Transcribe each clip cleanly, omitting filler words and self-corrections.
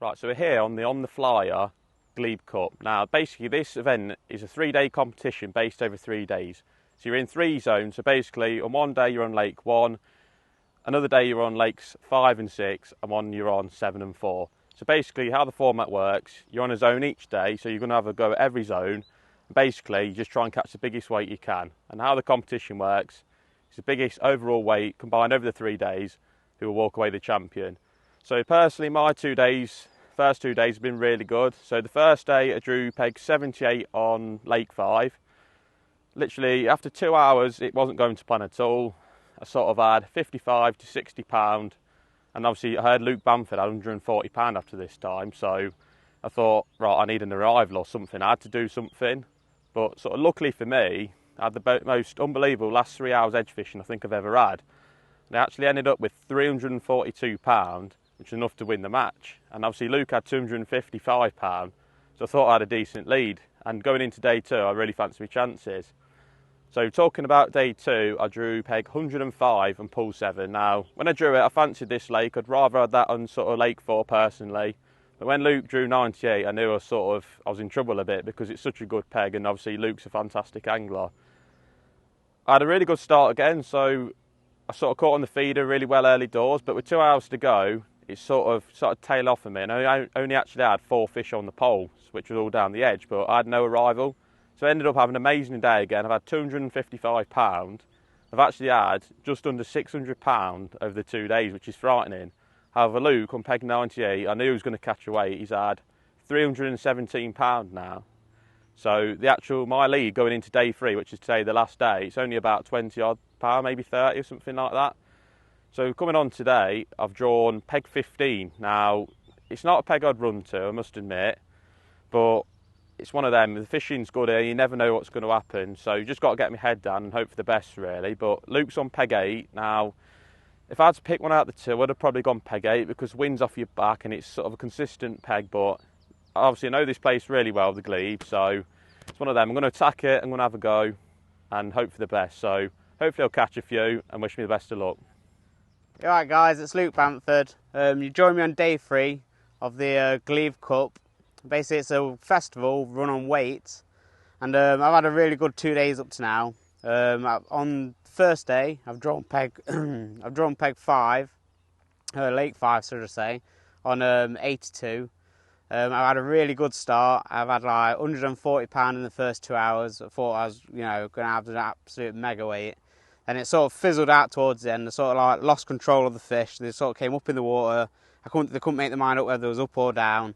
Right, so we're here on the Flyer Glebe Cup. Now, basically, this event is a 3-day competition based over 3 days. So you're in 3 zones. So basically, on one day you're on Lake 1, another day you're on Lakes 5 and 6, and one you're on 7 and 4. So basically, how the format works, you're on a zone each day, so you're going to have a go at every zone. Basically, you just try and catch the biggest weight you can. And how the competition works, it's the biggest overall weight combined over the 3 days who will walk away the champion. So personally, my first 2 days have been really good. So the first day I drew peg 78 on Lake 5. Literally after 2 hours it wasn't going to plan at all. I sort of had 55 to 60 pound, and obviously I heard Luke Bamford had 140 pound after this time, so I thought, right, I need an arrival or something. I had to do something, but sort of luckily for me, I had the most unbelievable last 3 hours edge fishing I think I've ever had. And I actually ended up with 342 pound, which is enough to win the match. And obviously Luke had 255 pound, so I thought I had a decent lead. And going into day 2, I really fancy my chances. So talking about day 2, I drew peg 105 and pull 7. Now, when I drew it, I fancied this lake. I'd rather have that on sort of Lake 4 personally. But when Luke drew 98, I knew I was in trouble a bit because it's such a good peg, and obviously Luke's a fantastic angler. I had a really good start again, so I sort of caught on the feeder really well early doors, but with 2 hours to go, it sort of tailed off of me, and I only actually had 4 fish on the pole, which was all down the edge, but I had no arrival. So I ended up having an amazing day again. I've had 255 pound. I've actually had just under 600 pound over the 2 days, which is frightening. However, Luke on peg 98, I knew he was going to catch a weight. He's had 317 pound now. So my lead going into day 3, which is today, the last day, it's only about 20 odd pound, maybe 30 or something like that. So coming on today, I've drawn peg 15. Now, it's not a peg I'd run to, I must admit, but it's one of them. The fishing's good here, you never know what's going to happen, so you just got to get my head down and hope for the best, really. But Luke's on peg 8. Now, if I had to pick one out of the 2, I'd have probably gone peg 8 because wind's off your back and it's sort of a consistent peg, but obviously I know this place really well, the Glebe, so it's one of them. I'm going to attack it, I'm going to have a go and hope for the best. So hopefully I'll catch a few and wish me the best of luck. Alright guys, it's Luke Bamford. You join me on day 3 of the Glebe Cup. Basically it's a festival run on weight, and I've had a really good 2 days up to now. On the first day I've drawn peg peg 5, Lake 5 should I say, on 82. I've had a really good start. I've had like 140 pound in the first 2 hours. I thought I was, going to have an absolute mega weight. And it sort of fizzled out towards the end. I sort of like lost control of the fish. They sort of came up in the water. They couldn't make their mind up whether it was up or down.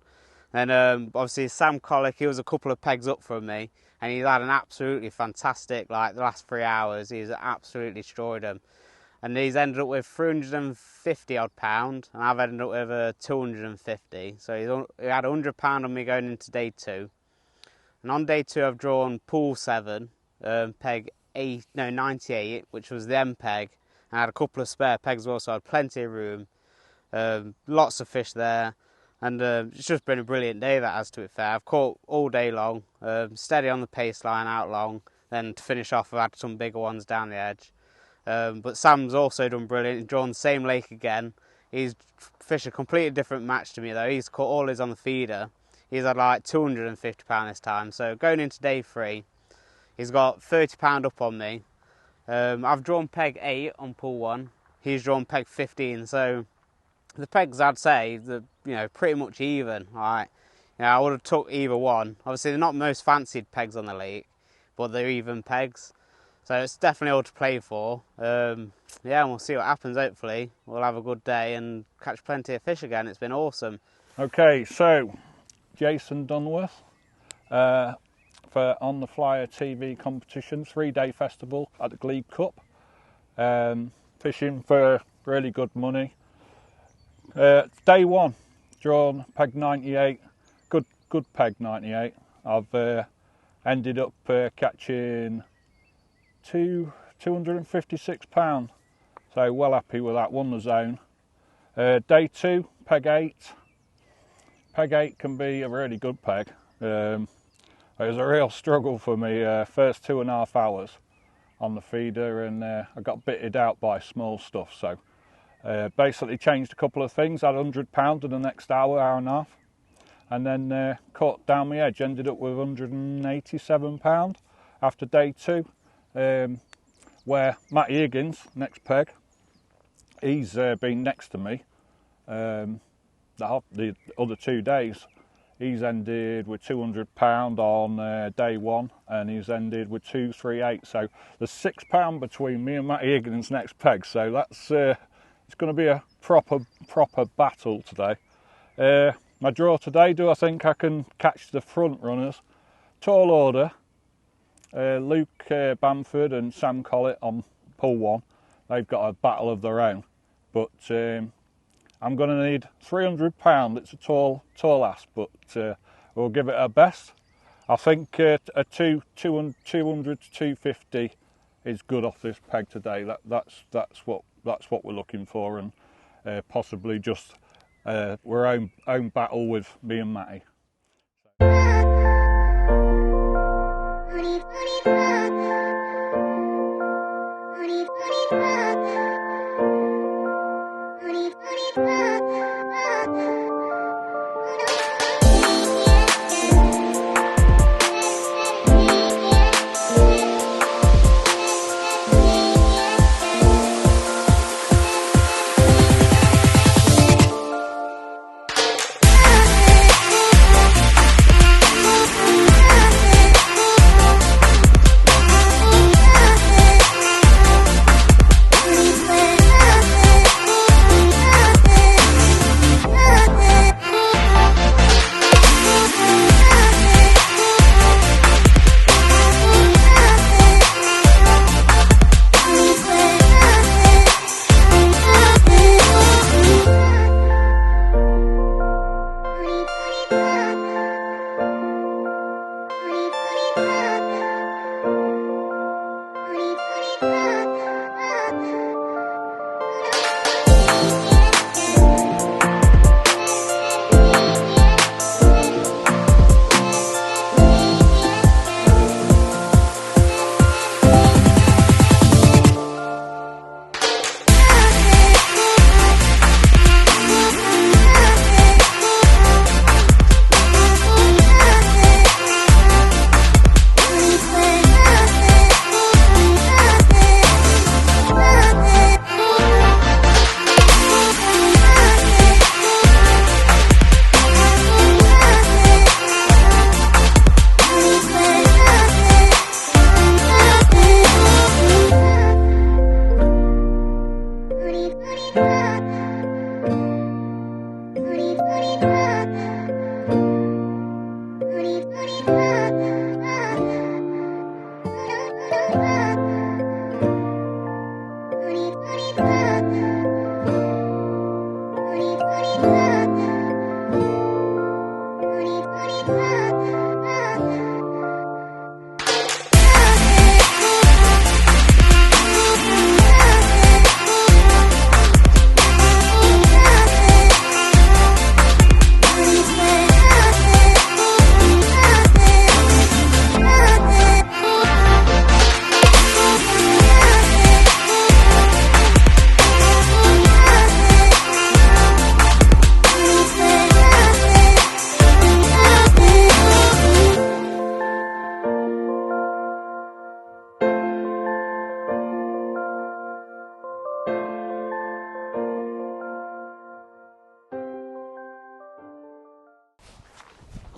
And obviously Sam Collick, he was a couple of pegs up from me, and he's had an absolutely fantastic, like the last 3 hours, he's absolutely destroyed them. And he's ended up with 350 odd pound, and I've ended up with 250. So he had 100 pound on me going into day 2. And on day 2 I've drawn pool 7, peg 98, which was the M peg. And I had a couple of spare pegs as well, so I had plenty of room. Lots of fish there. And it's just been a brilliant day, that has, to be fair. I've caught all day long, steady on the pace line, out long. Then to finish off, I've had some bigger ones down the edge. But Sam's also done brilliant. He's drawn the same lake again. He's fished a completely different match to me though. He's caught all his on the feeder. He's had like 250 pound this time. So going into day 3, he's got 30 pound up on me. I've drawn peg 8 on pool 1. He's drawn peg 15. So the pegs, I'd say, they're pretty much even. Like, I would have took either one. Obviously, they're not most fancied pegs on the lake, but they're even pegs. So it's definitely all to play for. Yeah, and we'll see what happens. Hopefully, we'll have a good day and catch plenty of fish again. It's been awesome. Okay, so Jason Dunworth for On the Flyer TV competition, 3-day festival at the Glebe Cup. Fishing for really good money. Day 1, drawn peg 98, good peg 98. I've ended up catching 256 pound, so well happy with that. Won the zone. Day 2, peg 8. Peg 8 can be a really good peg. It was a real struggle for me first 2.5 hours on the feeder, and I got bitted out by small stuff, so Basically changed a couple of things, had £100 in the next hour, hour and a half, and then caught down my edge, ended up with £187 after day 2, where Matty Higgins, next peg, he's been next to me the other 2 days. He's ended with £200 on day 1, and he's ended with 238. So there's £6 between me and Matty Higgins' next peg. So that's it's going to be a proper battle today. My draw today, do I think I can catch the front runners? Tall order, Luke Bamford and Sam Collett on pull 1. They've got a battle of their own, but I'm going to need £300. It's a tall ask, but we'll give it our best. I think a 200 to 250 is good off this peg today. That's what we're looking for, and possibly just our own battle with me and Matty.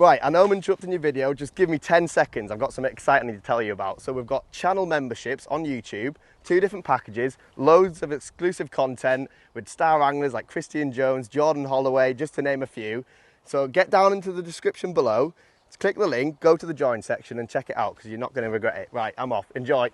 Right, I know I'm interrupting your video, just give me 10 seconds, I've got something exciting to tell you about. So we've got channel memberships on YouTube, 2 different packages, loads of exclusive content with star anglers like Christian Jones, Jordan Holloway, just to name a few. So get down into the description below, click the link, go to the join section and check it out because you're not going to regret it. Right, I'm off, enjoy.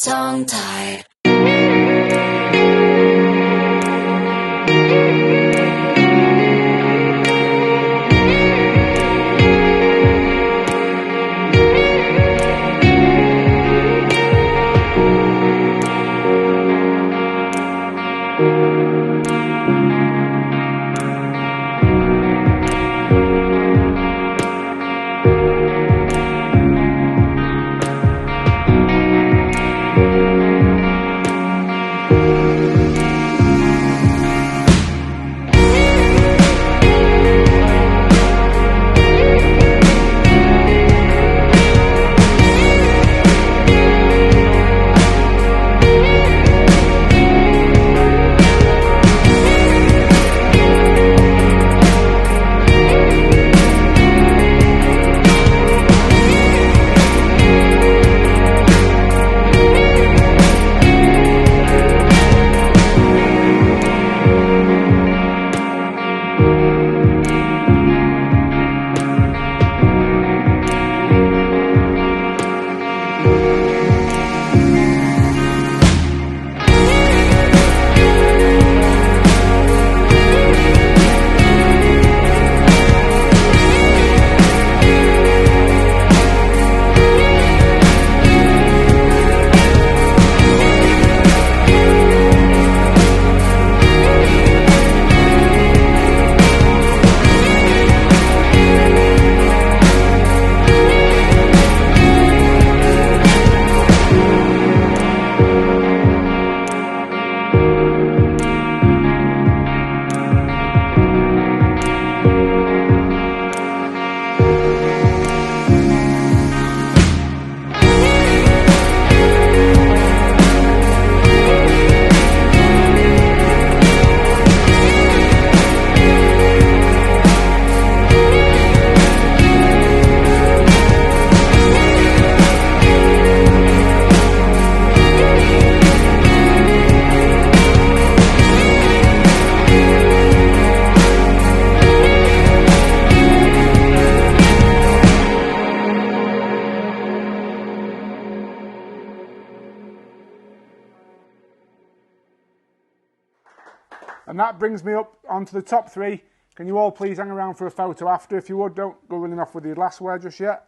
tongue-tied. And that brings me up onto the top three. Can you all please hang around for a photo after? If you would, don't go running off with your glassware just yet.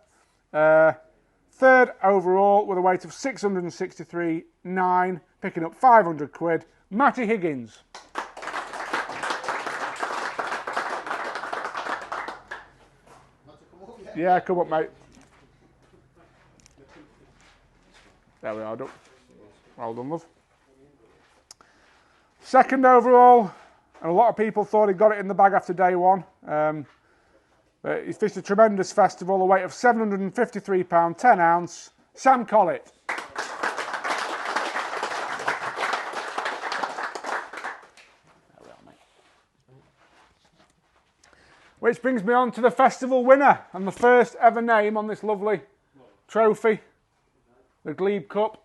Third overall with a weight of 663.9, picking up 500 quid, Matty Higgins. Yeah, come up, mate. There we are, Duck. Well done, love. Second overall, and a lot of people thought he got it in the bag after day one. But he fished a tremendous festival, a weight of £753, 10 ounce, Sam Collett. Which brings me on to the festival winner and the first ever name on this lovely trophy, the Glebe Cup.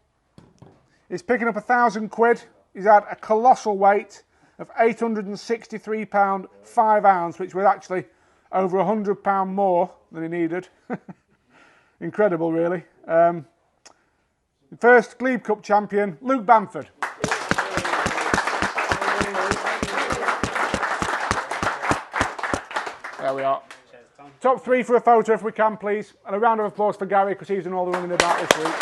He's picking up 1,000 quid. He's had a colossal weight of £863, 5 ounce, which was actually over £100 more than he needed. Incredible, really. First Glebe Cup champion, Luke Bamford. There we are. Cheers, Tom. Top three for a photo if we can, please. And a round of applause for Gary because he's done all the running about this week.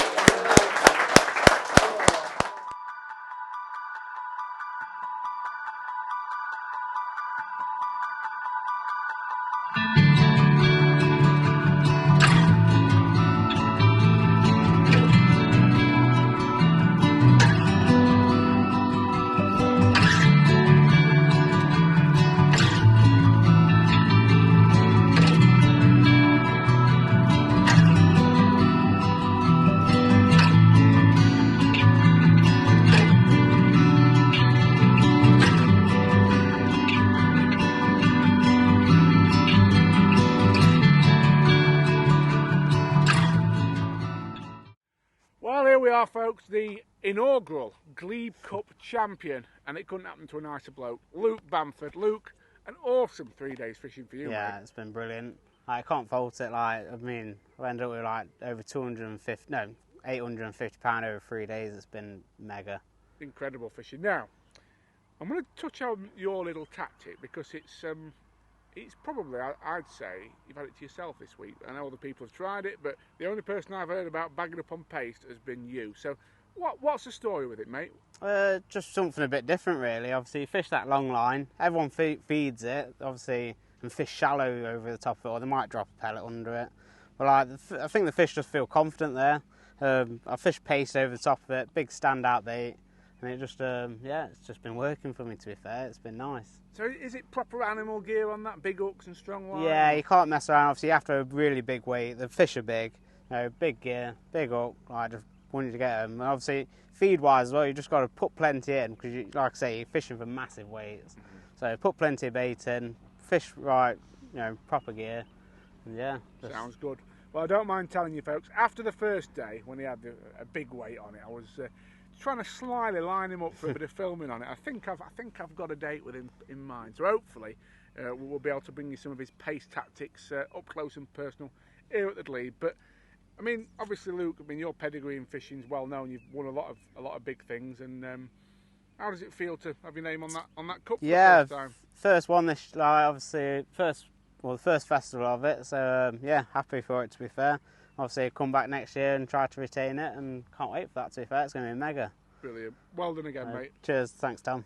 Well, here we are, folks, the inaugural Glebe Cup champion, and it couldn't happen to a nicer bloke, Luke Bamford. Luke, an awesome 3 days fishing for you, Yeah, mate. it's been brilliant. I can't fault it. Like, I mean, I ended up with like over 250, no, £850 over 3 days. It's been mega. Incredible fishing. Now, I'm going to touch on your little tactic because it's probably, I'd say, you've had it to yourself this week. I know other people have tried it, but the only person I've heard about bagging up on paste has been you. So what's the story with it, mate? Just something a bit different, really. Obviously, you fish that long line. Everyone feeds it, obviously, and fish shallow over the top of it, or they might drop a pellet under it. But I think the fish just feel confident there. I fish paste over the top of it, big standout bait. And it just, it's just been working for me, to be fair. It's been nice. So is it proper animal gear on that? Big hooks and strong line? Yeah, you can't mess around. Obviously, you have to have a really big weight. The fish are big. Big gear, big hook. I just wanted to get them. And obviously, feed-wise as well, you just got to put plenty in because, like I say, you're fishing for massive weights. So put plenty of bait in, fish right, proper gear. And yeah. Sounds good. Well, I don't mind telling you, folks, after the first day, when he had a big weight on it, I was trying to slyly line him up for a bit of filming on it. I think I've got a date with him in mind. So hopefully we'll be able to bring you some of his pace tactics up close and personal here at the Glebe. But I mean, obviously, Luke, your pedigree in fishing is well known. You've won a lot of big things. And how does it feel to have your name on that cup for the first time? First one this, obviously the first festival of it. So happy for it, to be fair. Obviously, come back next year and try to retain it, and can't wait for that, to be fair. It's going to be mega. Brilliant. Well done again, mate. Cheers. Thanks, Tom.